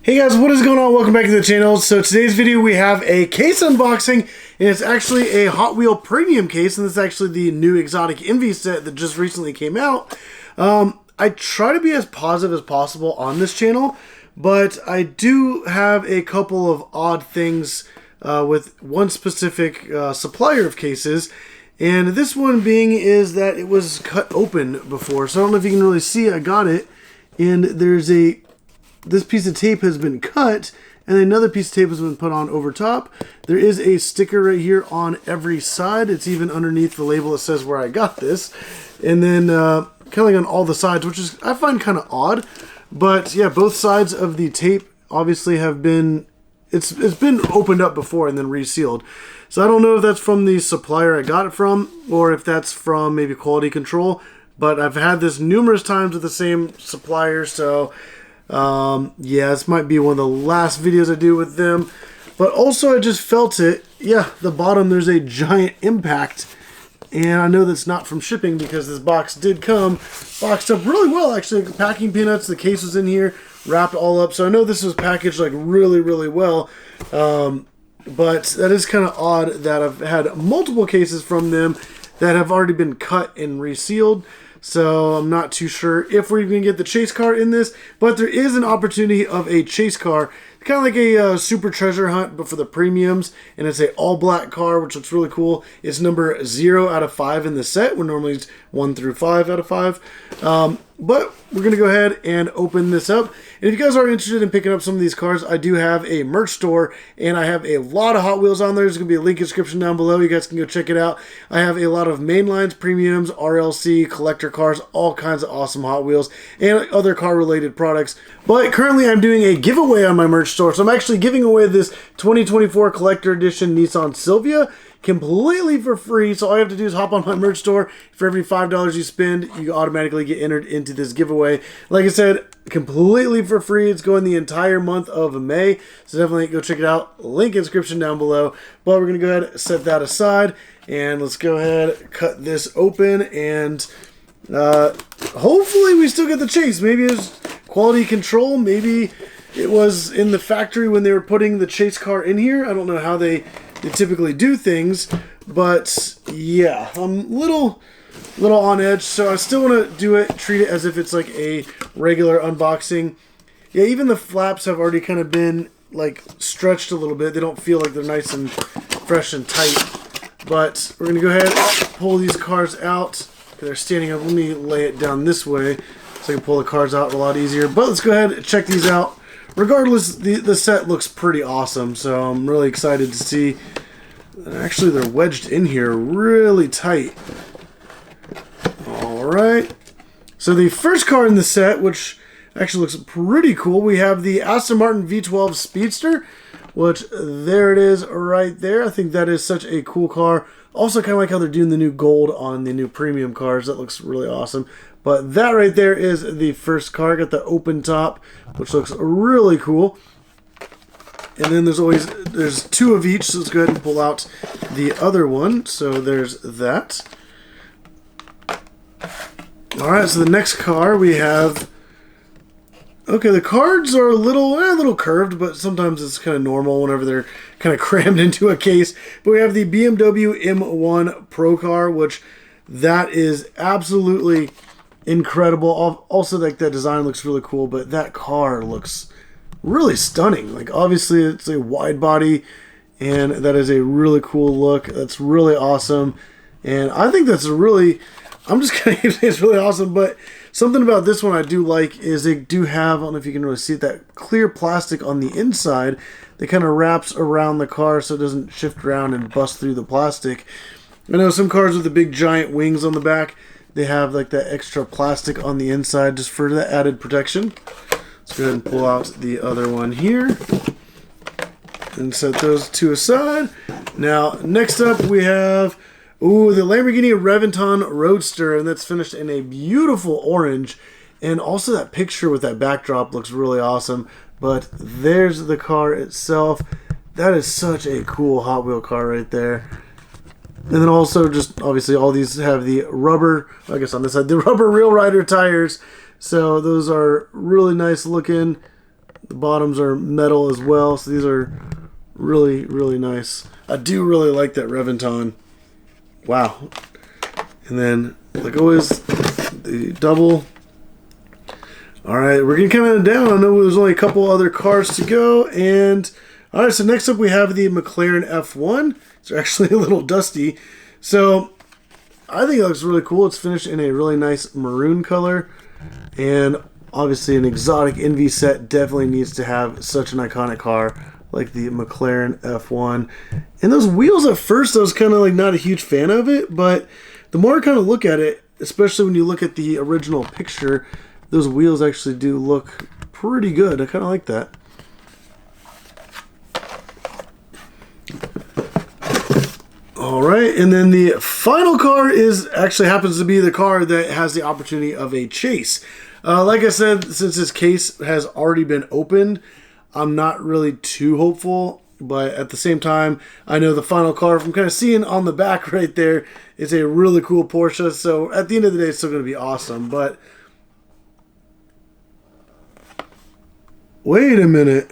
Hey guys, what is going on? Welcome back to the channel. So today's video we have a case unboxing, and it's actually a Hot Wheel premium case, and this is actually the new exotic Envy set that just recently came out. I try to be as positive as possible on this channel, but I do have a couple of odd things with one specific supplier of cases, and this one being is that it was cut open before. So I don't know if you can really see, I got it, and there's this piece of tape has been cut, and another piece of tape has been put on over top. There is a sticker right here on every side. It's even underneath the label that says where I got this. And then kind of like on all the sides, which is I find kind of odd. But yeah, both sides of the tape obviously have been, it's been opened up before and then resealed. So I don't know if that's from the supplier I got it from, or if that's from maybe quality control. But I've had this numerous times with the same supplier, so yeah, this might be one of the last videos I do with them. But also I just felt it. Yeah, the bottom there's a giant impact, and I know that's not from shipping because this box did come boxed up really well, actually. Packing peanuts, the case was in here, wrapped all up, so I know this was packaged like really well. But that is kind of odd that I've had multiple cases from them that have already been cut and resealed. So I'm not too sure if we're going to get the chase car in this, but there is an opportunity of a chase car, kind of like a super treasure hunt, but for the premiums, and it's a all black car, which looks really cool. It's number 0 out of 5 in the set, where normally it's 1 through 5 out of 5. But we're going to go ahead and open this up. And if you guys are interested in picking up some of these cars, I do have a merch store, and I have a lot of Hot Wheels on there. There's going to be a link in the description down below. You guys can go check it out. I have a lot of mainlines, premiums, RLC, collector cars, all kinds of awesome Hot Wheels, and other car-related products. But currently I'm doing a giveaway on my merch store, so I'm actually giving away this 2024 Collector Edition Nissan Silvia completely for free. So all you have to do is hop on my merch store. For every $5 you spend, you automatically get entered into this giveaway. Like I said, completely for free. It's going the entire month of May, so definitely go check it out. Link in the description down below. But we're gonna go ahead and set that aside, and let's go ahead, cut this open, and hopefully we still get the chase. Maybe it's quality control, maybe it was in the factory when they were putting the chase car in here. I don't know how they typically do things, but yeah, I'm a little on edge, so I still want to do it, treat it as if it's like a regular unboxing. Yeah, even the flaps have already kind of been like stretched a little bit. They don't feel like they're nice and fresh and tight. But we're gonna go ahead and pull these cars out. They're standing up. Let me lay it down this way so I can pull the cards out a lot easier. But let's go ahead and check these out. Regardless, the set looks pretty awesome, so I'm really excited to see. Actually, they're wedged in here really tight. Alright, so the first car in the set, which actually looks pretty cool, we have the Aston Martin V12 Speedster, which there it is right there. I think that is such a cool car. Also, kind of like how they're doing the new gold on the new premium cars. That looks really awesome. But that right there is the first car. Got the open top, which looks really cool. And then there's two of each, so let's go ahead and pull out the other one. So there's that. Alright, so the next car we have... Okay, the cards are a little curved, but sometimes it's kind of normal whenever they're kind of crammed into a case. But we have the BMW M1 Pro car, which that is absolutely incredible. Also, like, that design looks really cool, but that car looks really stunning. Like, obviously it's a wide body, and that is a really cool look. That's really awesome, and I think that's a really... I'm just gonna say it's really awesome, but something about this one I do like is they do have, I don't know if you can really see it, that clear plastic on the inside that kind of wraps around the car so it doesn't shift around and bust through the plastic. I know some cars with the big giant wings on the back, they have like that extra plastic on the inside just for that added protection. Let's go ahead and pull out the other one here and set those two aside. Now, next up we have... Ooh, the Lamborghini Reventon Roadster, and that's finished in a beautiful orange. And also that picture with that backdrop looks really awesome. But there's the car itself. That is such a cool Hot Wheel car right there. And then also just, obviously, all these have the rubber, I guess on this side, the rubber Real Rider tires. So those are really nice looking. The bottoms are metal as well, so these are really, really nice. I do really like that Reventon. Wow. And then, like always, the double. Alright, we're getting kind of down. I know there's only a couple other cars to go. And, alright, so next up we have the McLaren F1. It's actually a little dusty. So, I think it looks really cool. It's finished in a really nice maroon color. And, obviously, an exotic NV set definitely needs to have such an iconic car like the McLaren F1. And those wheels at first, I was kind of like not a huge fan of it. But the more I kind of look at it, especially when you look at the original picture, those wheels actually do look pretty good. I kind of like that. Alright, and then the final car actually happens to be the car that has the opportunity of a chase. Like I said, since this case has already been opened, I'm not really too hopeful. But at the same time, I know the final car from kind of seeing on the back right there is a really cool Porsche. So at the end of the day, it's still going to be awesome. But wait a minute.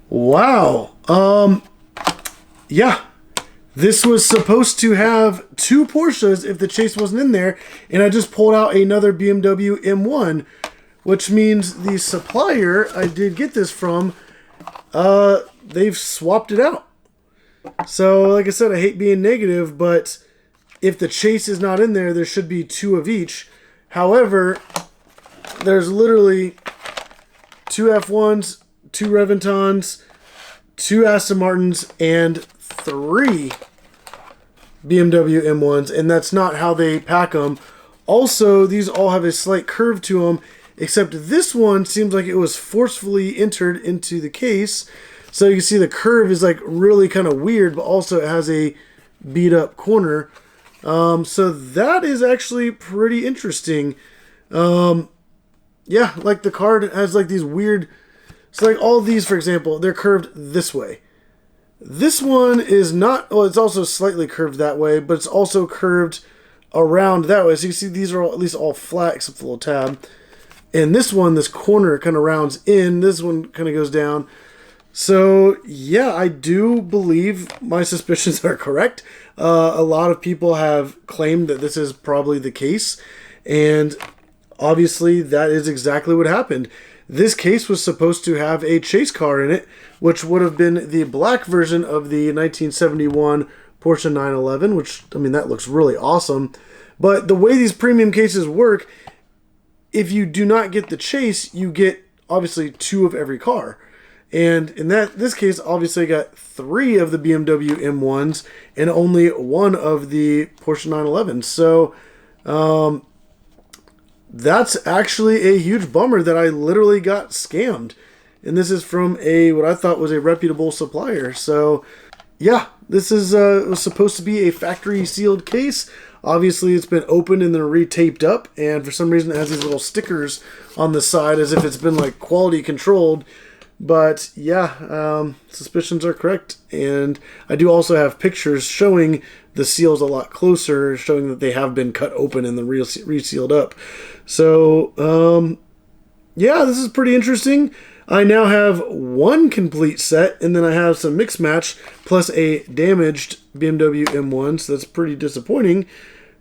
Wow. Yeah. This was supposed to have two Porsches if the chase wasn't in there. And I just pulled out another BMW M1, which means the supplier I did get this from, they've swapped it out. So, like I said, I hate being negative, but if the chase is not in there, there should be two of each. However, there's literally two F1s, two Reventons, two Aston Martins, and three BMW M1s, and that's not how they pack them. Also, these all have a slight curve to them, except this one seems like it was forcefully entered into the case. So you can see the curve is like really kind of weird, but also it has a beat up corner. So that is actually pretty interesting. Yeah, like the card has like these weird, so like all these, for example, they're curved this way. This one is not, well, it's also slightly curved that way, but it's also curved around that way. So you see these are all, at least all flat except the little tab. And this one, this corner kind of rounds in. This one kind of goes down. So, yeah, I do believe my suspicions are correct. A lot of people have claimed that this is probably the case. And obviously, that is exactly what happened. This case was supposed to have a chase car in it, which would have been the black version of the 1971 Porsche 911, which, I mean, that looks really awesome. But the way these premium cases work, if you do not get the chase, you get, obviously, two of every car. And in this case, obviously, I got three of the BMW M1s and only one of the Porsche 911. So, that's actually a huge bummer that I literally got scammed. And this is from what I thought was a reputable supplier. So, yeah, this is was supposed to be a factory sealed case. Obviously, it's been opened and then retaped up, and for some reason it has these little stickers on the side as if it's been like quality controlled. But yeah, suspicions are correct, and I do also have pictures showing the seals a lot closer, showing that they have been cut open and then resealed up. So yeah, this is pretty interesting. I now have one complete set, and then I have some mixed match plus a damaged BMW M1, so that's pretty disappointing.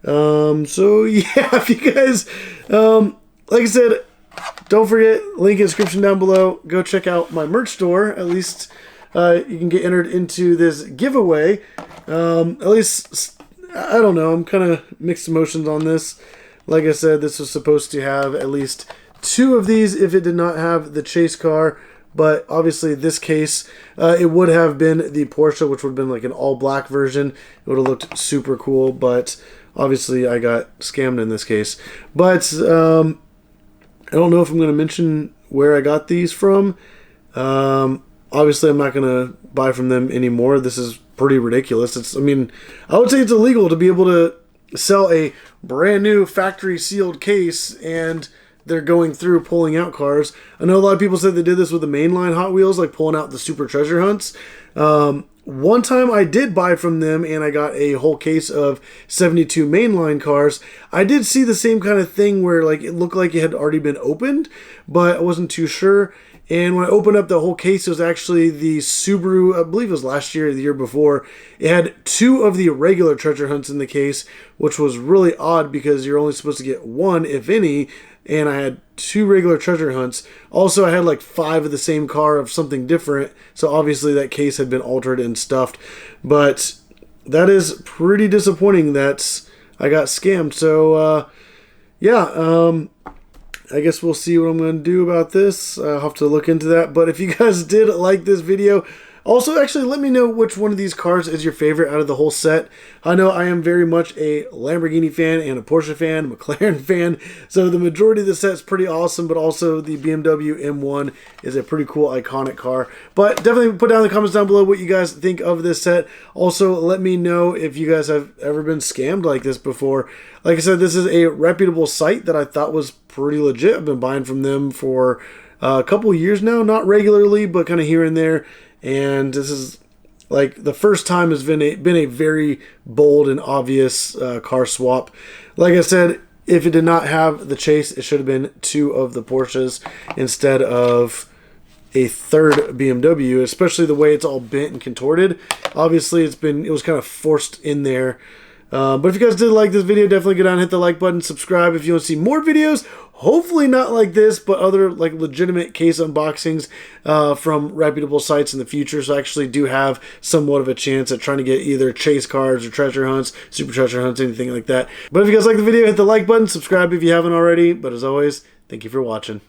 So yeah, if you guys, like I said, don't forget, link in the description down below. Go check out my merch store. At least you can get entered into this giveaway. At least, I don't know, I'm kind of mixed emotions on this. Like I said, this was supposed to have at least two of these if it did not have the chase car. But obviously, this case, it would have been the Porsche, which would have been like an all-black version. It would have looked super cool, but obviously, I got scammed in this case. But I don't know if I'm going to mention where I got these from. Obviously, I'm not going to buy from them anymore. This is pretty ridiculous. I mean, I would say it's illegal to be able to sell a brand new factory sealed case and they're going through pulling out cars. I know a lot of people said they did this with the mainline Hot Wheels, like pulling out the Super Treasure Hunts. one time I did buy from them and I got a whole case of 72 mainline cars. I did see the same kind of thing where like it looked like it had already been opened, but I wasn't too sure. And when I opened up the whole case, it was actually the Subaru, I believe it was last year or the year before. It had 2 of the regular treasure hunts in the case, which was really odd because you're only supposed to get 1, if any. And I had 2 regular treasure hunts. Also, I had like 5 of the same car of something different. So obviously that case had been altered and stuffed. But that is pretty disappointing that I got scammed. So, yeah, I guess we'll see what I'm going to do about this. I'll have to look into that. But if you guys did like this video, also actually let me know which one of these cars is your favorite out of the whole set. I know I am very much a Lamborghini fan and a Porsche fan, McLaren fan. So the majority of the set is pretty awesome, but also the BMW M1 is a pretty cool, iconic car. But definitely put down in the comments down below what you guys think of this set. Also, let me know if you guys have ever been scammed like this before. Like I said, this is a reputable site that I thought was pretty legit. I've been buying from them for a couple years now, not regularly, but kind of here and there. And this is like the first time has been a very bold and obvious car swap. Like I said, if it did not have the Chase, it should have been 2 of the Porsches instead of a 3rd BMW, especially the way it's all bent and contorted. Obviously, it was kind of forced in there. But if you guys did like this video, definitely go down and hit the like button, subscribe if you want to see more videos. Hopefully not like this, but other like legitimate case unboxings from reputable sites in the future. So I actually do have somewhat of a chance at trying to get either chase cars or treasure hunts, super treasure hunts, anything like that. But if you guys like the video, hit the like button, subscribe if you haven't already. But as always, thank you for watching.